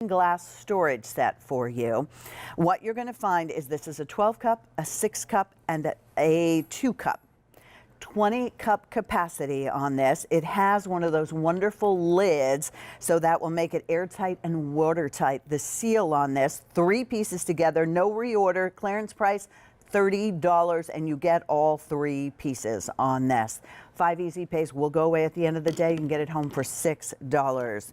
glass storage set for you. What you're going to find is this is a 12 cup, a 6 cup, and a 2 cup. 20 cup capacity on this. It has one of those wonderful lids, so that will make it airtight and watertight. The seal on this, 3 pieces together, no reorder, clearance price $30, and you get all 3 pieces on this. 5 easy pays will go away at the end of the day. You can get it home for $6.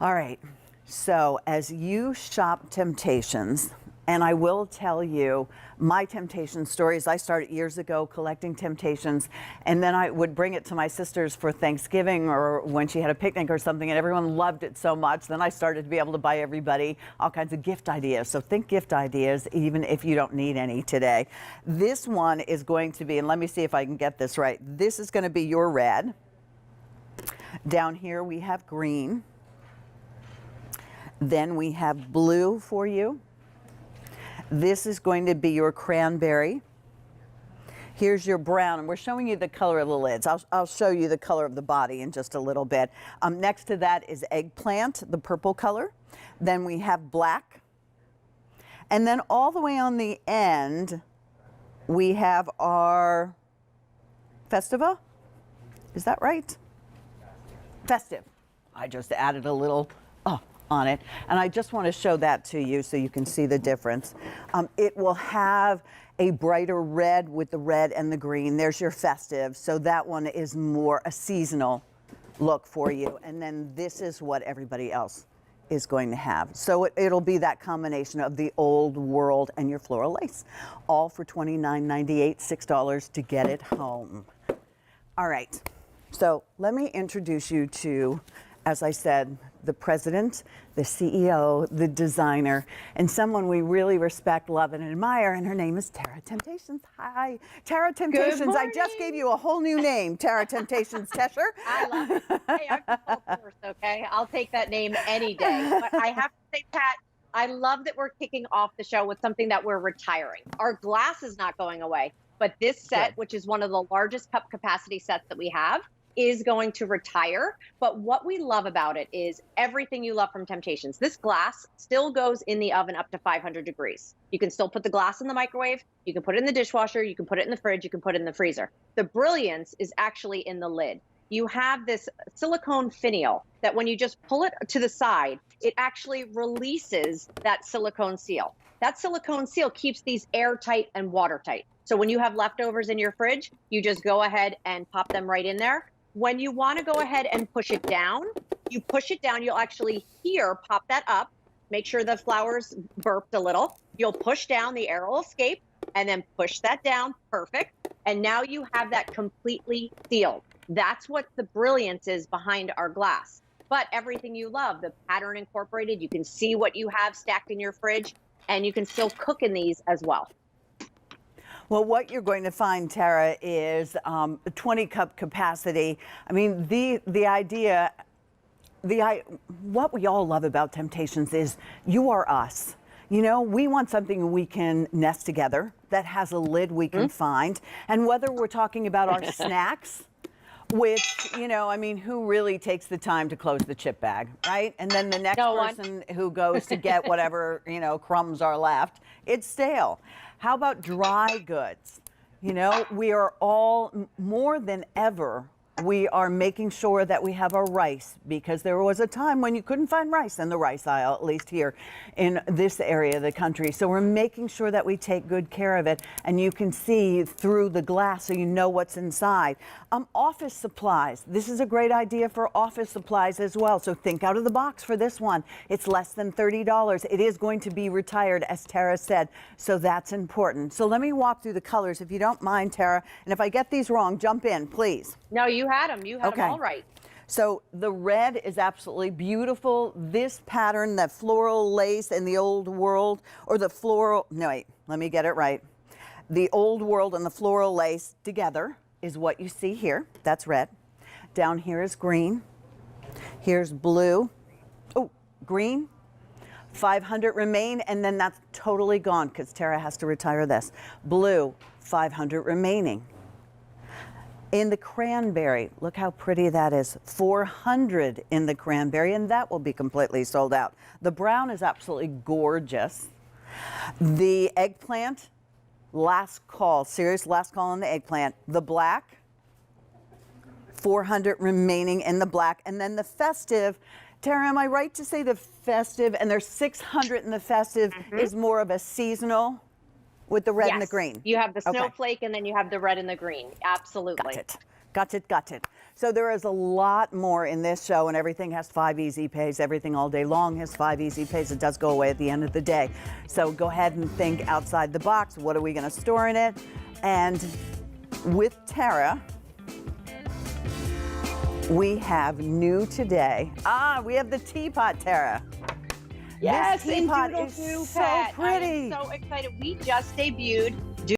All right, so as you shop Temp-tations, and I will tell you my Temp-tation stories. I started years ago collecting Temp-tations, and then I would bring it to my sisters for Thanksgiving or when she had a picnic or something, and everyone loved it so much. Then I started to be able to buy everybody all kinds of gift ideas. So think gift ideas, even if you don't need any today. This one is going to be, and let me see if I can get this right. This is going to be your red. Down here we have green. Then we have blue for you. This is going to be your cranberry. Here's your brown, and we're showing you the color of the lids. I'll show you the color of the body in just a little bit. Next to that is eggplant, the purple color. Then we have black. And then all the way on the end, we have our Festiva. Is that right? Festive. I just added a little on it, and I just want to show that to you so you can see the difference. It will have a brighter red with the red and the green. There's your festive, so that one is more a seasonal look for you, and then this is what everybody else is going to have. So it'll be that combination of the old world and your floral lace, all for $29.98, $6 to get it home. All right, so let me introduce you to, as I said, the president, the CEO, the designer, and someone we really respect, love, and admire, and her name is Tara Temp-tations. Hi, Tara Temp-tations. I just gave you a whole new name, Tara Temp-tations Tesher. I love it. Hey, I'm the first, okay? I'll take that name any day. But I have to say, Pat, I love that we're kicking off the show with something that we're retiring. Our glass is not going away, but this set, which is one of the largest cup capacity sets that we have, is going to retire. But what we love about it is everything you love from Temp-tations. This glass still goes in the oven up to 500 degrees. You can still put the glass in the microwave, you can put it in the dishwasher, you can put it in the fridge, you can put it in the freezer. The brilliance is actually in the lid. You have this silicone finial that when you just pull it to the side, it actually releases that silicone seal. That silicone seal keeps these airtight and watertight. So when you have leftovers in your fridge, you just go ahead and pop them right in there. When you want to go ahead and push it down, you push it down, you'll actually pop that up, make sure the flour's burped a little. You'll push down, the air will escape, and then push that down, perfect. And now you have that completely sealed. That's what the brilliance is behind our glass. But everything you love, the pattern incorporated, you can see what you have stacked in your fridge, and you can still cook in these as well. Well, what you're going to find, Tara, is a 20 cup capacity. I mean, the idea, what we all love about Temp-tations is you are us. You know, we want something we can nest together that has a lid we can find. And whether we're talking about our snacks, which, you know, I mean, who really takes the time to close the chip bag, right? And then the next person who goes to get whatever, you know, crumbs are left, it's stale. How about dry goods? You know, we are all, more than ever, we are making sure that we have our rice, because there was a time when you couldn't find rice in the rice aisle, at least here in this area of the country. So we're making sure that we take good care of it, and you can see through the glass so you know what's inside. Office supplies. This is a great idea for office supplies as well. So think out of the box for this one. It's less than $30. It is going to be retired, as Tara said, so that's important. So let me walk through the colors, if you don't mind, Tara. And if I get these wrong, jump in, please. No, you had them. You had them all right. So the red is absolutely beautiful. This pattern, that floral lace in the old world, or the floral, no wait, let me get it right. The old world and the floral lace together is what you see here. That's red. Down here is green. Here's blue. Oh, green. 500 remain, and then that's totally gone because Tara has to retire this. Blue, 500 remaining. In the cranberry, look how pretty that is. 400 in the cranberry, and that will be completely sold out. The brown is absolutely gorgeous. The eggplant, last call, serious last call on the eggplant. The black, 400 remaining in the black. And then the festive, Tara, am I right to say the festive, and there's 600 in the festive, is more of a seasonal with the red and the green? You have the snowflake and then you have the red and the green. Absolutely. Got it. So there is a lot more in this show, and everything has 5 easy pays. Everything all day long has 5 easy pays. It does go away at the end of the day. So go ahead and think outside the box. What are we going to store in it? And with Tara, we have new today. We have the teapot, Tara. Yes, this teapot in is Doodle so Pat. pretty. I'm so excited. We just debuted